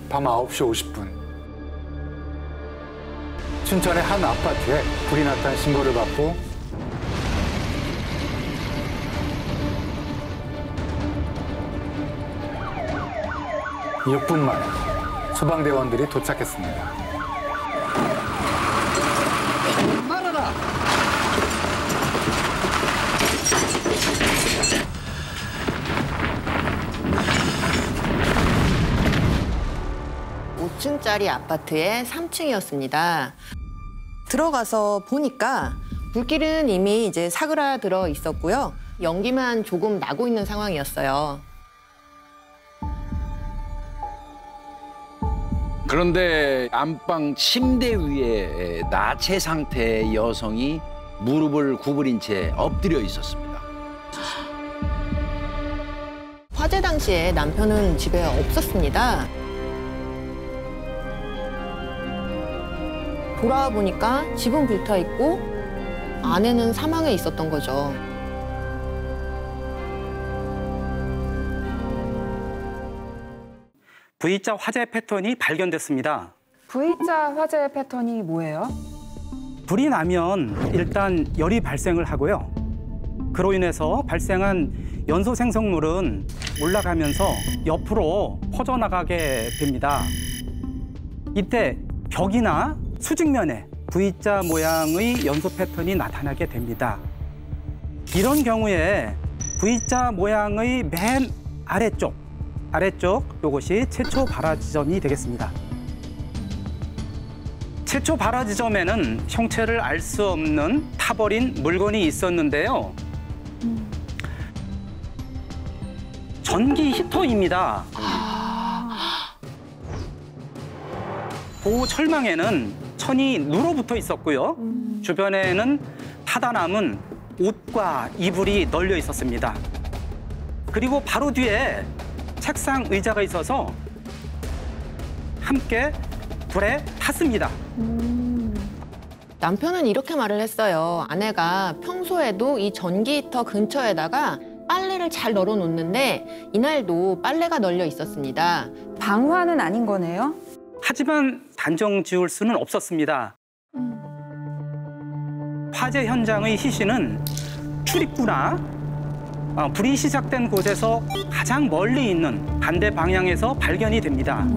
밤 9시 50분. 춘천의 한 아파트에 불이 났다는 신고를 받고 몇 분 만에 소방대원들이 도착했습니다. 말아라! (5층짜리) 아파트의 3층이었습니다. 들어가서 보니까 불길은 이미 이제 사그라들어 있었고요. 연기만 조금 나고 있는 상황이었어요. 그런데 안방 침대 위에 나체 상태의 여성이 무릎을 구부린 채 엎드려 있었습니다. 화재 당시에 남편은 집에 없었습니다. 돌아와 보니까 집은 불타 있고 아내는 사망해 있었던 거죠. V자 화재 패턴이 발견됐습니다. V자 화재 패턴이 뭐예요? 불이 나면 일단 열이 발생을 하고요. 그로 인해서 발생한 연소 생성물은 올라가면서 옆으로 퍼져나가게 됩니다. 이때 벽이나 수직면에 V자 모양의 연소 패턴이 나타나게 됩니다. 이런 경우에 V자 모양의 맨 아래쪽 요것이 최초 발화 지점이 되겠습니다. 최초 발화 지점에는 형체를 알 수 없는 타버린 물건이 있었는데요. 전기 히터입니다. 보호 철망에는 천이 눌어붙어 있었고요. 주변에는 타다 남은 옷과 이불이 널려 있었습니다. 그리고 바로 뒤에 책상 의자가 있어서 함께 불에 탔습니다. 남편은 이렇게 말을 했어요. 아내가 평소에도 이 전기 히터 근처에다가 빨래를 잘 널어 놓는데 이날도 빨래가 널려 있었습니다. 방화는 아닌 거네요? 하지만 단정 지을 수는 없었습니다. 화재 현장의 희신은 출입구나 불이 시작된 곳에서 가장 멀리 있는 반대 방향에서 발견이 됩니다.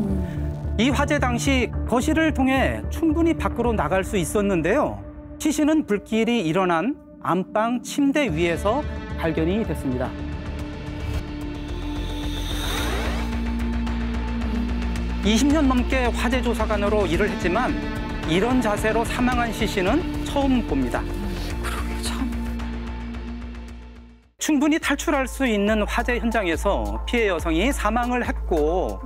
이 화재 당시 거실을 통해 충분히 밖으로 나갈 수 있었는데요. 희신은 불길이 일어난 안방 침대 위에서 발견이 됐습니다. (20년) 넘게 화재 조사관으로 일을 했지만 이런 자세로 사망한 시신은 처음 봅니다. 그러게 참. 충분히 탈출할 수 있는 화재 현장에서 피해 여성이 사망을 했고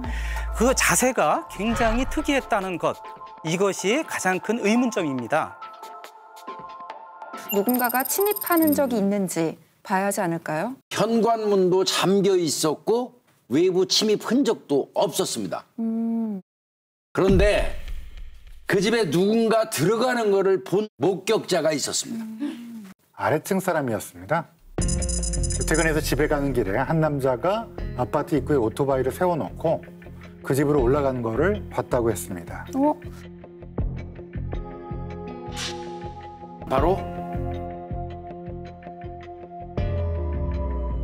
그 자세가 굉장히 특이했다는 것, 이것이 가장 큰 의문점입니다. 누군가가 침입하는 적이 있는지 봐야 하지 않을까요? 현관문도 잠겨 있었고 외부 침입 흔적도 없었습니다. 그런데 그 집에 누군가 들어가는 것을 본 목격자가 있었습니다. 아래층 사람이었습니다. 퇴근해서 집에 가는 길에 한 남자가 아파트 입구에 오토바이를 세워놓고 그 집으로 올라가는 거를 봤다고 했습니다. 바로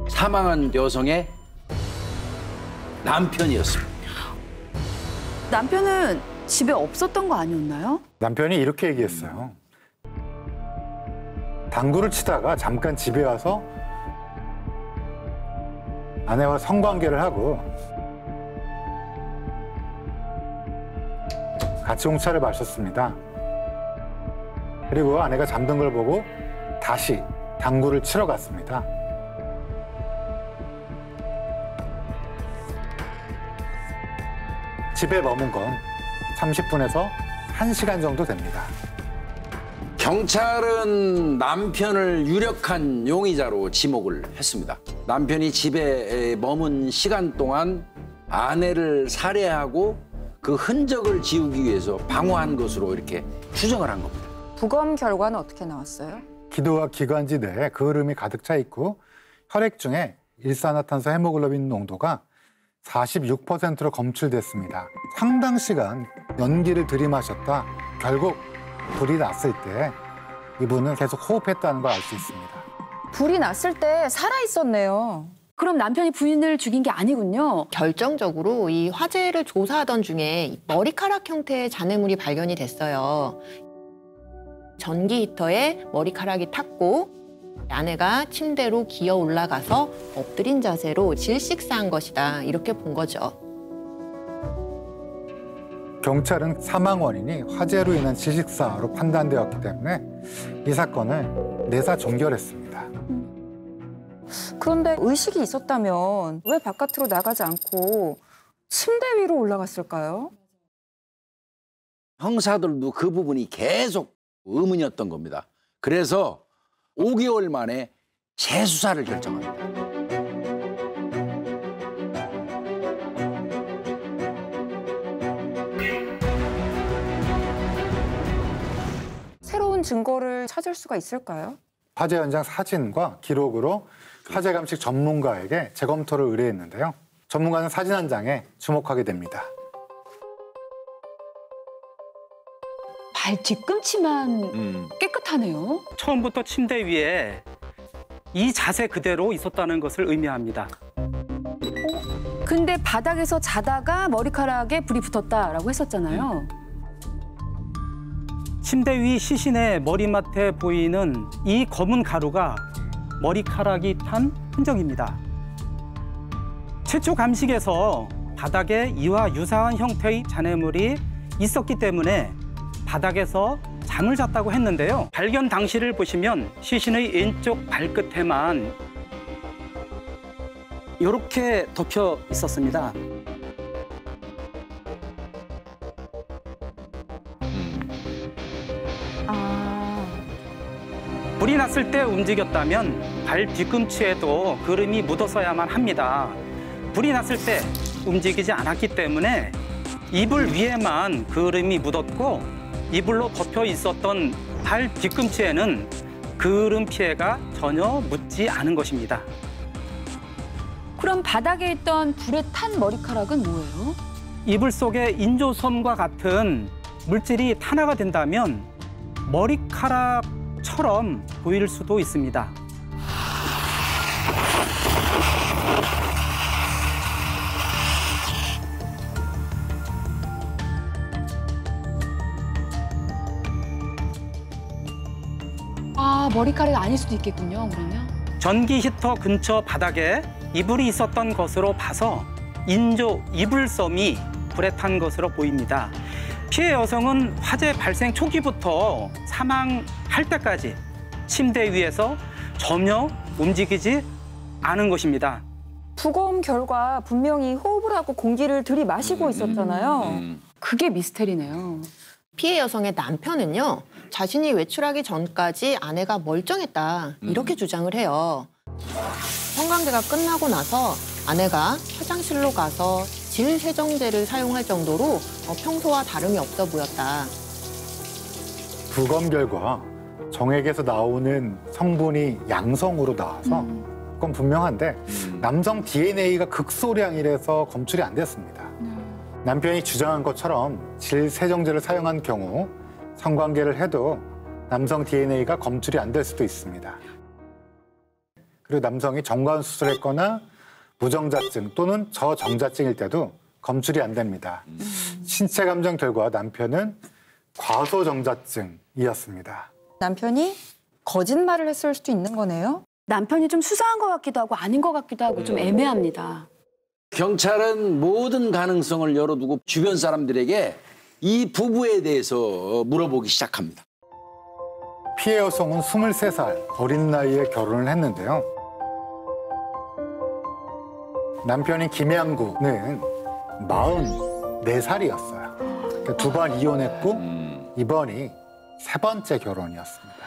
사망한 여성의 남편이었습니다. 남편은 집에 없었던 거 아니었나요? 남편이 이렇게 얘기했어요. 당구를 치다가 잠깐 집에 와서 아내와 성관계를 하고 같이 홍차를 마셨습니다. 그리고 아내가 잠든 걸 보고 다시 당구를 치러 갔습니다. 집에 머문 건 30분에서 1시간 정도 됩니다. 경찰은 남편을 유력한 용의자로 지목을 했습니다. 남편이 집에 머문 시간 동안 아내를 살해하고 그 흔적을 지우기 위해서 방어한 것으로 이렇게 추정을 한 겁니다. 부검 결과는 어떻게 나왔어요? 기도와 기관지 내에 그을음이 가득 차 있고 혈액 중에 일산화탄소 헤모글로빈 농도가 46%로 검출됐습니다. 상당 시간 연기를 들이마셨다 결국 불이 났을 때 이분은 계속 호흡했다는 걸 알 수 있습니다. 불이 났을 때 살아 있었네요. 그럼 남편이 부인을 죽인 게 아니군요. 결정적으로 이 화재를 조사하던 중에 이 머리카락 형태의 잔해물이 발견이 됐어요. 전기 히터에 머리카락이 탔고 아내가 침대로 기어 올라가서 엎드린 자세로 질식사한 것이다. 이렇게 본 거죠. 경찰은 사망 원인이 화재로 인한 질식사로 판단되었기 때문에 이 사건을 내사 종결했습니다. 그런데 의식이 있었다면 왜 바깥으로 나가지 않고 침대 위로 올라갔을까요? 형사들도 그 부분이 계속 의문이었던 겁니다. 그래서 5개월 만에 재수사를 결정합니다. 새로운 증거를 찾을 수가 있을까요? 화재 현장 사진과 기록으로 화재 감식 전문가에게 재검토를 의뢰했는데요. 전문가는 사진 한 장에 주목하게 됩니다. 발 뒤꿈치만 깨끗하네요. 처음부터 침대 위에 이 자세 그대로 있었다는 것을 의미합니다. 근데 바닥에서 자다가 머리카락에 불이 붙었다라고 했었잖아요. 침대 위 시신의 머리맡에 보이는 이 검은 가루가 머리카락이 탄 흔적입니다. 최초 감식에서 바닥에 이와 유사한 형태의 잔해물이 있었기 때문에 바닥에서 잠을 잤다고 했는데요. 발견 당시를 보시면 시신의 왼쪽 발끝에만 이렇게 덮여 있었습니다. 불이 났을 때 움직였다면 발 뒤꿈치에도 그름이 묻었어야만 합니다. 불이 났을 때 움직이지 않았기 때문에 이불 위에만 그름이 묻었고 이불로 덮여 있었던 발 뒤꿈치에는 그름 피해가 전혀 묻지 않은 것입니다. 그럼 바닥에 있던 불에 탄 머리카락은 뭐예요? 이불 속에 인조솜과 같은 물질이 탄화가 된다면 머리카락처럼 보일 수도 있습니다. 아, 머리카락이 아닐 수도 있겠군요, 그러면. 전기 히터 근처 바닥에 이불이 있었던 것으로 봐서 인조 이불솜이 불에 탄 것으로 보입니다. 피해 여성은 화재 발생 초기부터 사망할 때까지 침대 위에서 전혀 움직이지 않은 것입니다. 부검 결과 분명히 호흡을 하고 공기를 들이마시고 있었잖아요. 그게 미스테리네요. 피해 여성의 남편은요. 자신이 외출하기 전까지 아내가 멀쩡했다. 이렇게 주장을 해요. 성관계가 끝나고 나서 아내가 화장실로 가서 질세정제를 사용할 정도로 평소와 다름이 없어 보였다. 부검 결과 정액에서 나오는 성분이 양성으로 나와서 그건 분명한데 남성 DNA가 극소량이라서 검출이 안 됐습니다. 남편이 주장한 것처럼 질세정제를 사용한 경우 성관계를 해도 남성 DNA가 검출이 안 될 수도 있습니다. 그리고 남성이 정관 수술했거나 무정자증 또는 저정자증일 때도 검출이 안 됩니다. 신체 감정 결과 남편은 과소정자증이었습니다. 남편이 거짓말을 했을 수도 있는 거네요. 남편이 좀 수상한 것 같기도 하고 아닌 것 같기도 하고 좀 애매합니다. 경찰은 모든 가능성을 열어두고 주변 사람들에게 이 부부에 대해서 물어보기 시작합니다. 피해 여성은 23살 어린 나이에 결혼을 했는데요. 남편인 김양구는 44살이었어요. 그러니까 2번 이혼했고 이번이 3번째 결혼이었습니다.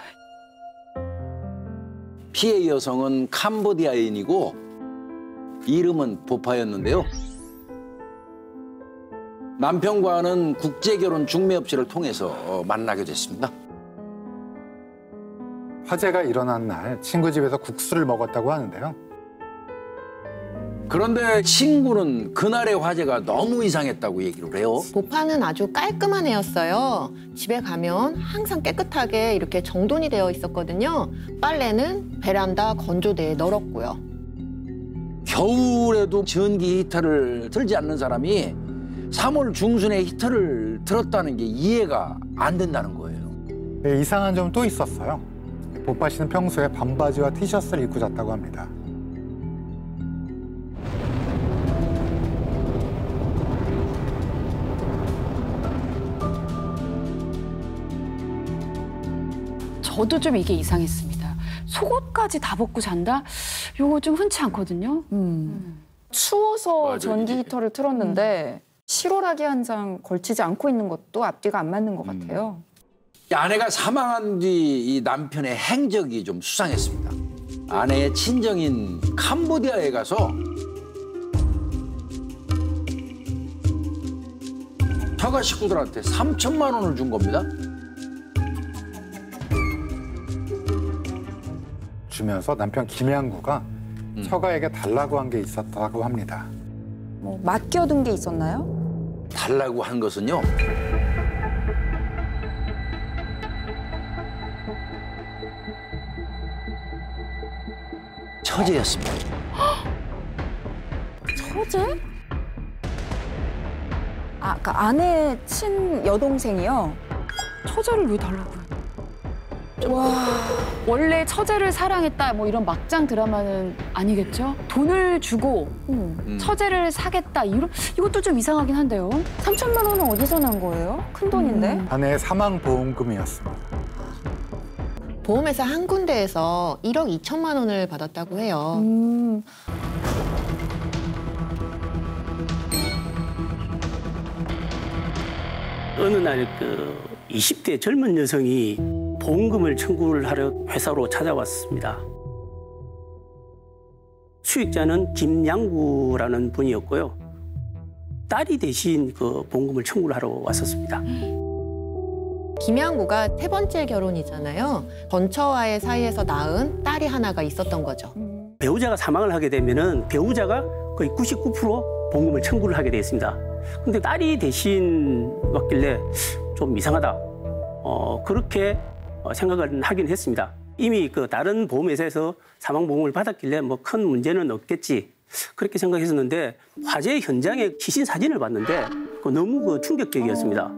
피해 여성은 캄보디아인이고 이름은 보파였는데요. 남편과는 국제결혼 중매업체를 통해서 만나게 됐습니다. 화재가 일어난 날 친구 집에서 국수를 먹었다고 하는데요. 그런데 친구는 그날의 화재가 너무 이상했다고 얘기를 해요. 보판은 아주 깔끔한 애였어요. 집에 가면 항상 깨끗하게 이렇게 정돈이 되어 있었거든요. 빨래는 베란다 건조대에 널었고요. 겨울에도 전기 히터를 틀지 않는 사람이 3월 중순에 히터를 틀었다는 게 이해가 안 된다는 거예요. 네, 이상한 점 또 있었어요. 보파 씨는 평소에 반바지와 티셔츠를 입고 잤다고 합니다. 저도 좀 이게 이상했습니다. 속옷까지 다 벗고 잔다? 요거 좀 흔치 않거든요. 추워서 맞아요, 전기 이게. 히터를 틀었는데 실오라기 한 장 걸치지 않고 있는 것도 앞뒤가 안 맞는 것 같아요. 아내가 사망한 뒤 이 남편의 행적이 좀 수상했습니다. 아내의 친정인 캄보디아에 가서 처가 식구들한테 3천만 원을 준 겁니다. 주면서 남편 김양구가 처가에게 달라고 한 게 있었다고 합니다. 뭐 맡겨둔 게 있었나요? 달라고 한 것은요. 처제였습니다. 처제? 아, 그 아내의 친여동생이요? 처제를 왜 달라고 해요? 원래 처제를 사랑했다 뭐 이런 막장 드라마는 아니겠죠? 돈을 주고 처제를 사겠다 이것도 좀 이상하긴 한데요. 3천만 원은 어디서 난 거예요? 큰 돈인데? 아내의 사망보험금이었습니다. 보험회사 한 군데에서 1억 2천만 원을 받았다고 해요. 어느 날 그 20대 젊은 여성이 보험금을 청구를 하려 회사로 찾아왔습니다. 수익자는 김양구라는 분이었고요. 딸이 대신 그 보험금을 청구를 하러 왔었습니다. 김양구가 세 번째 결혼이잖아요. 전처와의 사이에서 낳은 딸이 하나가 있었던 거죠. 배우자가 사망을 하게 되면은 배우자가 거의 99% 보험금을 청구를 하게 돼 있습니다. 근데 딸이 대신 왔길래 좀 이상하다. 그렇게 생각을 하긴 했습니다. 이미 그 다른 보험회사에서 사망보험을 받았길래 뭐 큰 문제는 없겠지. 그렇게 생각했었는데 화재 현장의 시신 사진을 봤는데 너무 그 충격적이었습니다.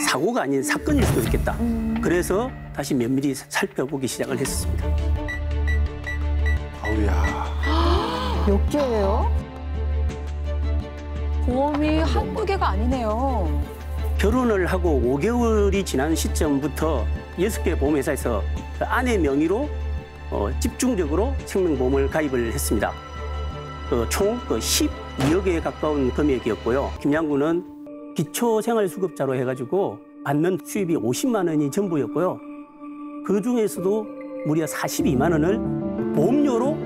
사고가 아닌 사건일 수도 있겠다. 그래서 다시 면밀히 살펴보기 시작을 했습니다. 아우야. 몇 개예요? 보험이 한두 개가 아니네요. 결혼을 하고 5개월이 지난 시점부터 6개 보험회사에서 그 아내 명의로 집중적으로 생명보험을 가입을 했습니다. 총 12억에 가까운 금액이었고요. 김양구는 기초생활수급자로 해가지고 받는 수입이 50만 원이 전부였고요. 그중에서도 무려 42만 원을 보험료로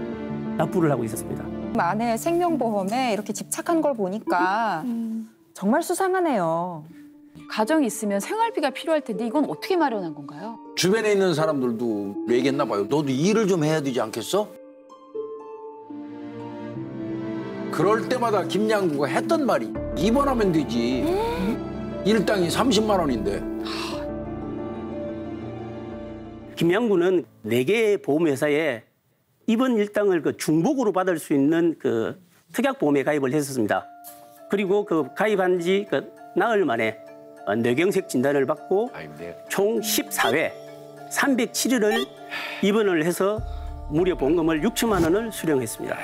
납부를 하고 있었습니다. 아내의 생명보험에 이렇게 집착한 걸 보니까 정말 수상하네요. 가정이 있으면 생활비가 필요할 텐데 이건 어떻게 마련한 건가요? 주변에 있는 사람들도 얘기했나 봐요. 너도 일을 좀 해야 되지 않겠어? 그럴 때마다 김양구가 했던 말이 입원하면 되지. 일당이 30만 원인데. 김양구는 4개의 보험회사에 입원 일당을 그 중복으로 받을 수 있는 그 특약보험에 가입을 했었습니다. 그리고 그 가입한 지 나흘 만에 뇌경색 진단을 받고 총 14회 307일을 입원을 해서 무려 보험금을 6천만 원을 수령했습니다.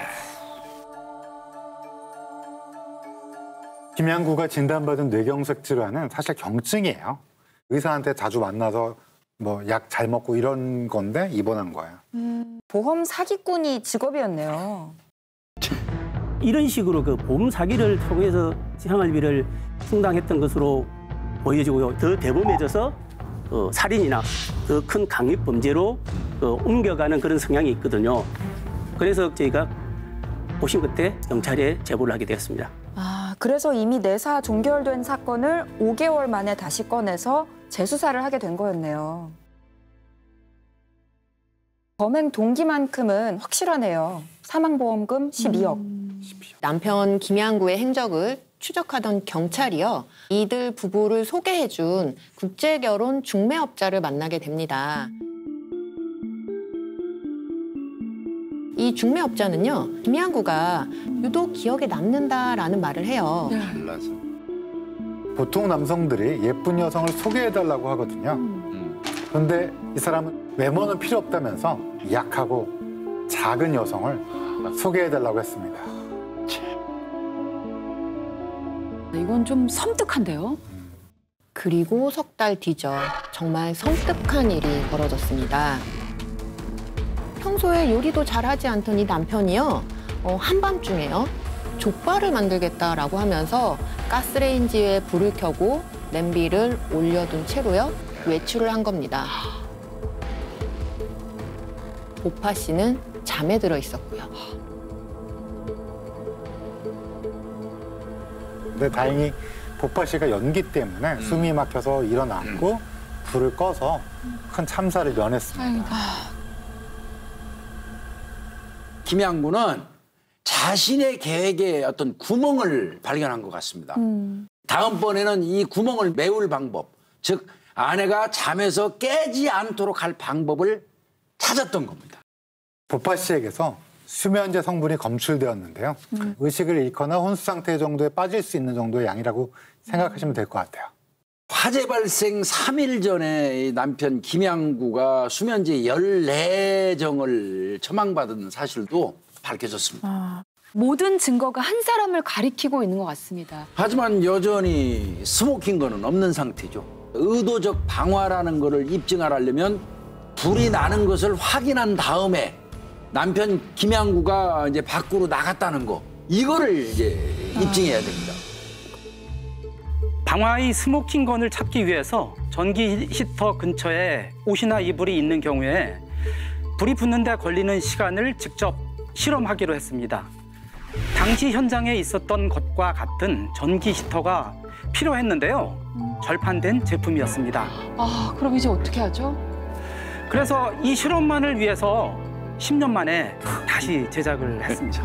김양구가 진단받은 뇌경색 질환은 사실 경증이에요. 의사한테 자주 만나서 뭐 약 잘 먹고 이런 건데 입원한 거예요. 보험 사기꾼이 직업이었네요. 이런 식으로 그 보험 사기를 통해서 생활비를 충당했던 것으로 보여지고요. 더 대범해져서 살인이나 더 큰 강력 범죄로 옮겨가는 그런 성향이 있거든요. 그래서 저희가 보신 끝에 경찰에 제보를 하게 되었습니다. 아, 그래서 이미 내사 종결된 사건을 5개월 만에 다시 꺼내서 재수사를 하게 된 거였네요. 범행 동기만큼은 확실하네요. 사망보험금 12억. 남편 김양구의 행적을 추적하던 경찰이요. 이들 부부를 소개해준 국제결혼 중매업자를 만나게 됩니다. 이 중매업자는요. 김양구가 유독 기억에 남는다라는 말을 해요. 달라서. 보통 남성들이 예쁜 여성을 소개해달라고 하거든요. 그런데 이 사람은 외모는 필요 없다면서 약하고 작은 여성을 소개해달라고 했습니다. 이건 좀 섬뜩한데요? 그리고 석 달 뒤죠. 정말 섬뜩한 일이 벌어졌습니다. 평소에 요리도 잘하지 않던 이 남편이요. 한밤중에요. 족발을 만들겠다라고 하면서 가스레인지에 불을 켜고 냄비를 올려둔 채로요. 외출을 한 겁니다. 보파 씨는 잠에 들어 있었고요. 근데 다행히 보파 씨가 연기 때문에 숨이 막혀서 일어났고 불을 꺼서 큰 참사를 면했습니다. 김양구는 자신의 계획에 어떤 구멍을 발견한 것 같습니다. 다음번에는 이 구멍을 메울 방법, 즉 아내가 잠에서 깨지 않도록 할 방법을 찾았던 겁니다. 보파 씨에게서 수면제 성분이 검출되었는데요. 의식을 잃거나 혼수 상태 정도에 빠질 수 있는 정도의 양이라고 생각하시면 될 것 같아요. 화재 발생 3일 전에 이 남편 김양구가 수면제 14정을 처방받은 사실도 밝혀졌습니다. 모든 증거가 한 사람을 가리키고 있는 것 같습니다. 하지만 여전히 스모킹 건은 없는 상태죠. 의도적 방화라는 것을 입증하려면 불이 나는 것을 확인한 다음에 남편 김양구가 이제 밖으로 나갔다는 거, 이거를 이제 입증해야 됩니다. 방화의 스모킹건을 찾기 위해서 전기 히터 근처에 옷이나 이불이 있는 경우에 불이 붙는 데 걸리는 시간을 직접 실험하기로 했습니다. 당시 현장에 있었던 것과 같은 전기 히터가 필요했는데요. 절판된 제품이었습니다. 아, 그럼 이제 어떻게 하죠? 그래서 이 실험만을 위해서 10년 만에 다시 제작을 했습니다.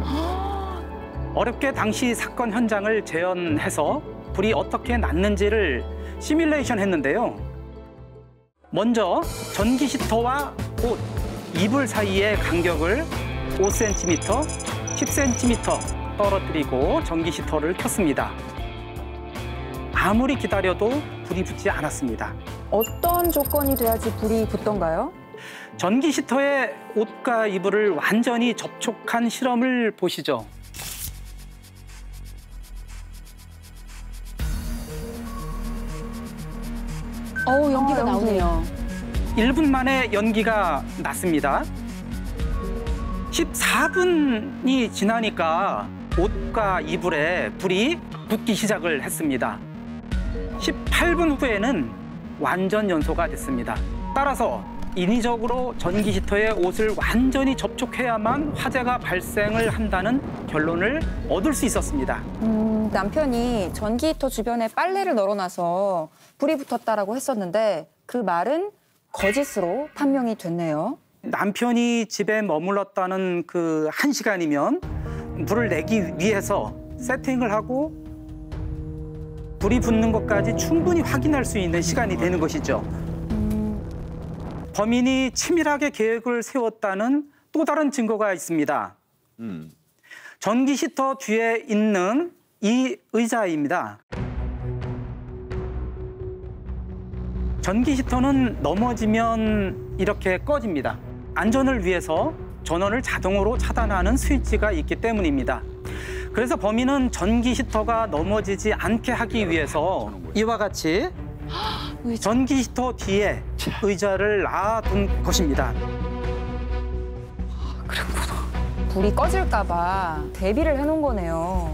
어렵게 당시 사건 현장을 재현해서 불이 어떻게 났는지를 시뮬레이션 했는데요. 먼저 전기 히터와 옷, 이불 사이의 간격을 5cm, 10cm 떨어뜨리고 전기 히터를 켰습니다. 아무리 기다려도 불이 붙지 않았습니다. 어떤 조건이 돼야지 불이 붙던가요? 전기 히터에 옷과 이불을 완전히 접촉한 실험을 보시죠. 연기가 나오네요. 1분 만에 연기가 났습니다. 14분이 지나니까 옷과 이불에 불이 붙기 시작을 했습니다. 18분 후에는 완전 연소가 됐습니다. 따라서 인위적으로 전기 히터에 옷을 완전히 접촉해야만 화재가 발생을 한다는 결론을 얻을 수 있었습니다. 남편이 전기 히터 주변에 빨래를 널어놔서 불이 붙었다라고 했었는데 그 말은 거짓으로 판명이 됐네요. 남편이 집에 머물렀다는 그 1시간이면 불을 내기 위해서 세팅을 하고 불이 붙는 것까지 충분히 확인할 수 있는 시간이 되는 것이죠. 범인이 치밀하게 계획을 세웠다는 또 다른 증거가 있습니다. 전기 히터 뒤에 있는 이 의자입니다. 전기 히터는 넘어지면 이렇게 꺼집니다. 안전을 위해서 전원을 자동으로 차단하는 스위치가 있기 때문입니다. 그래서 범인은 전기 히터가 넘어지지 않게 하기 위해서 이와 같이 전기 히터 뒤에 의자를 놔둔 것입니다. 불이 꺼질까 봐 대비를 해놓은 거네요.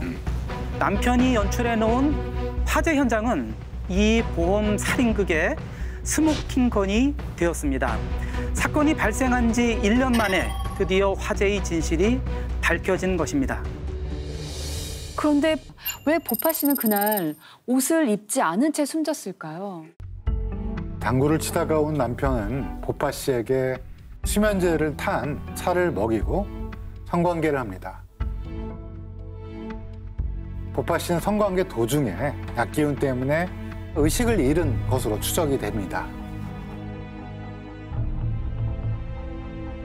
남편이 연출해놓은 화재 현장은 이 보험 살인극의 스모킹건이 되었습니다. 사건이 발생한 지 1년 만에 드디어 화재의 진실이 밝혀진 것입니다. 그런데 왜 보파 씨는 그날 옷을 입지 않은 채 숨졌을까요? 당구를 치다가 온 남편은 보파 씨에게 수면제를 탄 차를 먹이고 성관계를 합니다. 보파 씨는 성관계 도중에 약기운 때문에 의식을 잃은 것으로 추정이 됩니다.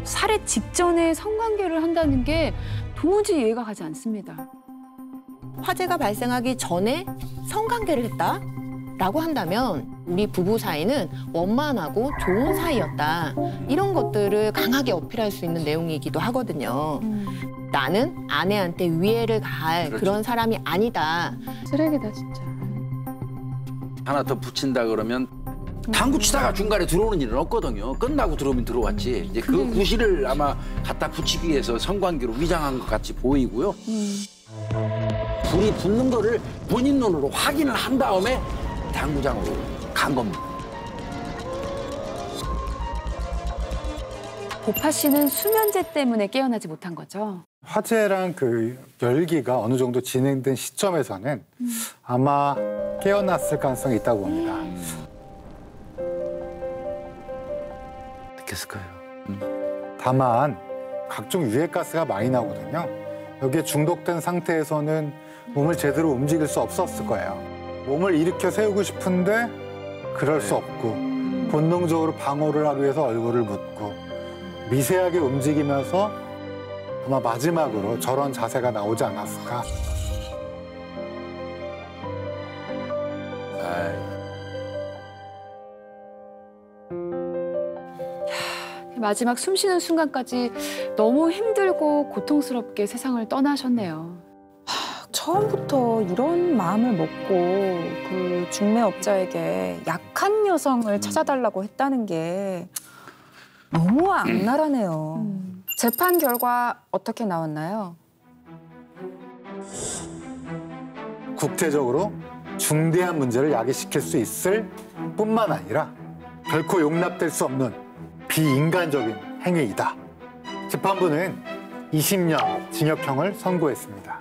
살해 직전에 성관계를 한다는 게 도무지 이해가 가지 않습니다. 화재가 발생하기 전에 성관계를 했다? 라고 한다면 우리 부부 사이는 원만하고 좋은 사이였다. 이런 것들을 강하게 어필할 수 있는 내용이기도 하거든요. 나는 아내한테 위해를 가할 그렇죠. 그런 사람이 아니다. 쓰레기다 진짜. 하나 더 붙인다 그러면 당구 치다가 중간에 들어오는 일은 없거든요. 끝나고 들어오면 들어왔지. 이제 그 구실을 아마 갖다 붙이기 위해서 성관계로 위장한 것 같이 보이고요. 불이 붙는 거를 본인 눈으로 확인을 한 다음에 당구장으로 간 겁니다. 보파 씨는 수면제 때문에 깨어나지 못한 거죠. 화재랑 그 열기가 어느 정도 진행된 시점에서는 아마 깨어났을 가능성이 있다고 봅니다. 느꼈을까요? 다만 각종 유해가스가 많이 나오거든요. 여기에 중독된 상태에서는 몸을 제대로 움직일 수 없었을 거예요. 몸을 일으켜 세우고 싶은데 그럴 수 없고 본능적으로 방어를 하기 위해서 얼굴을 묻고 미세하게 움직이면서 아마 마지막으로 저런 자세가 나오지 않았을까. 마지막 숨 쉬는 순간까지 너무 힘들고 고통스럽게 세상을 떠나셨네요. 처음부터 이런 마음을 먹고 그 중매업자에게 약한 여성을 찾아달라고 했다는 게 너무 악랄하네요. 재판 결과 어떻게 나왔나요? 국제적으로 중대한 문제를 야기시킬 수 있을 뿐만 아니라 결코 용납될 수 없는 비인간적인 행위이다. 재판부는 20년 징역형을 선고했습니다.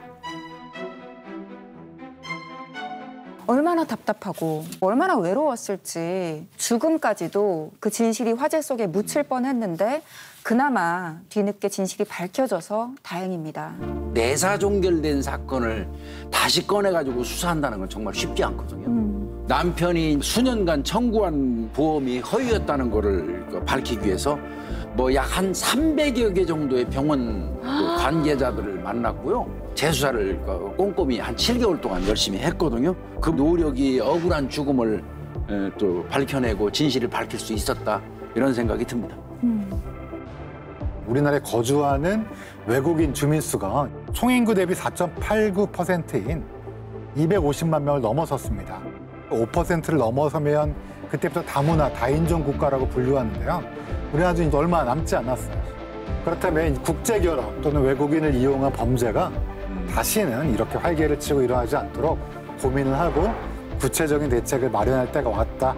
얼마나 답답하고 얼마나 외로웠을지 죽음까지도 그 진실이 화재 속에 묻힐 뻔했는데 그나마 뒤늦게 진실이 밝혀져서 다행입니다. 내사 종결된 사건을 다시 꺼내가지고 수사한다는 건 정말 쉽지 않거든요. 남편이 수년간 청구한 보험이 허위였다는 거를 밝히기 위해서 뭐 약 한 300여 개 정도의 병원 관계자들을 만났고요. 재수사를 꼼꼼히 한 7개월 동안 열심히 했거든요. 그 노력이 억울한 죽음을 또 밝혀내고 진실을 밝힐 수 있었다 이런 생각이 듭니다. 우리나라에 거주하는 외국인 주민 수가 총인구 대비 4.89%인 250만 명을 넘어섰습니다. 5%를 넘어서면 그때부터 다문화, 다인종 국가라고 분류하는데요. 우리나라도 이제 얼마 남지 않았어요. 그렇다면 국제결합 또는 외국인을 이용한 범죄가 다시는 이렇게 활개를 치고 일어나지 않도록 고민을 하고 구체적인 대책을 마련할 때가 왔다.